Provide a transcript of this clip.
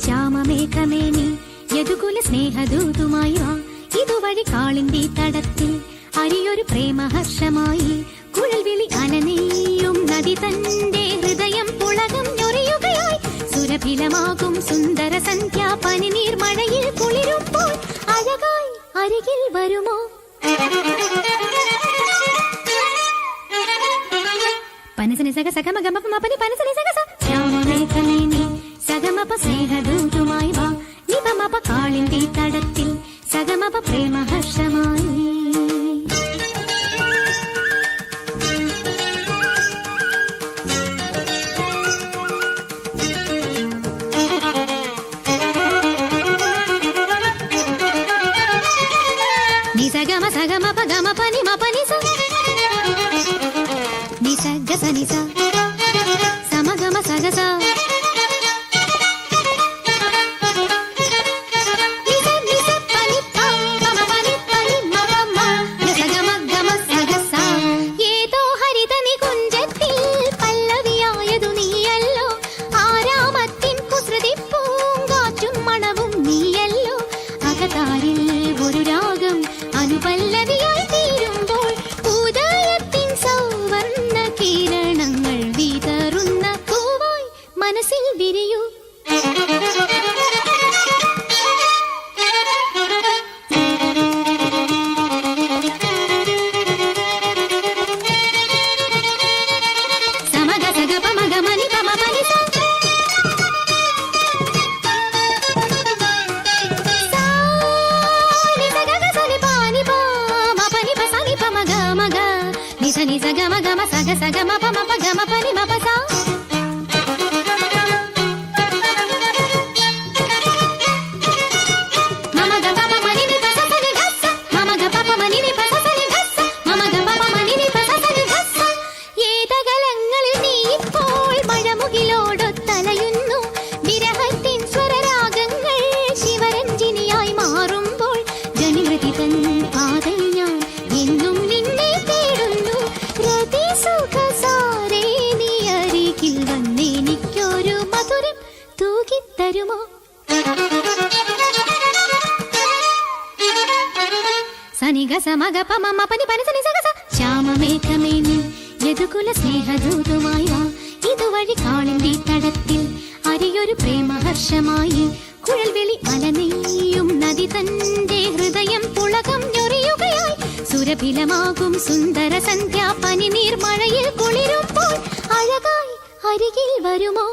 ശ്യാമമേഘമേനി യദുകുല സ്നേഹദൂതുമായി വാ ഇതുവഴി കാളിന്തി തടത്തിൽ അരിയൊരു പ്രേമഹർഷമായി കുഴൽവിളി അനനെയ്യും നദി തന്റെ ഹൃദയം പുളകം ഞൊറിയുകയായി സുരഭിലമാകും സുന്ദര സന്ധ്യ പനിനീർ മഴയിൽ കുളിരുമ്പോൾ അഴകായി അരികിൽ വരുമോ പനസനി സഗ സഗമഗമ പനി പനസനി സഗ ശ്യാമമേഘമേനി സഗമപ സ്നേഹദൂതുമായി വാ നിപമപ കാളിന്തി തടത്തിൽ സഗമപ പ്രേമഹർഷമായി നി സഗമ സഗമപ ഗമ പനി മ പനി സ നി സഗ സ നി സ സമഗമ സഗ സ ni sa gama gama saga saga ma pa gama pa ni ma pa sa mama ga pa ma ni pa sa sa ni ga sa mama ga pa ma ni pa sa sa ni ga sa mama ga pa ma ni pa sa sa ni ga sa ഏതകലങ്ങളിൽ നീ ഇപ്പോൾ മഴമുകിലോടൊത്തലയുന്നു വിരഹത്തിൻ സ്വരരാഗങ്ങൾ ശിവരഞ്ജിനിയായി മാറുമ്പോൾ ജനിമൃതി തൻ പാതൽ ഞാൻ എന്നും നിന്നെ തേടുന്നു സുഖസാരേ നീ അരികിൽ വന്നെനിക്കൊരു മധുരം തൂകിത്തരുമോ സനിഗ സമഗ പമ പനി പനി സനി സഗ സ ശ്യാമമേഘമേനി യദുകുല സ്നേഹദൂതുമായി വാ ഇതുവഴി കാളിന്തി തടത്തിൽ അരിയൊരു പ്രേമഹർഷമായി കുഴൽവിളി അലനെയ്യും നദി തന്റെ ഹൃദയം പുളകം ഞൊറിയുകയായി സുരഭിലമാകും സുന്ദര സന്ധ്യ പനിനീർ മഴയിൽ കുളിരുമ്പോൾ അഴകായി അരികിൽ വരുമോ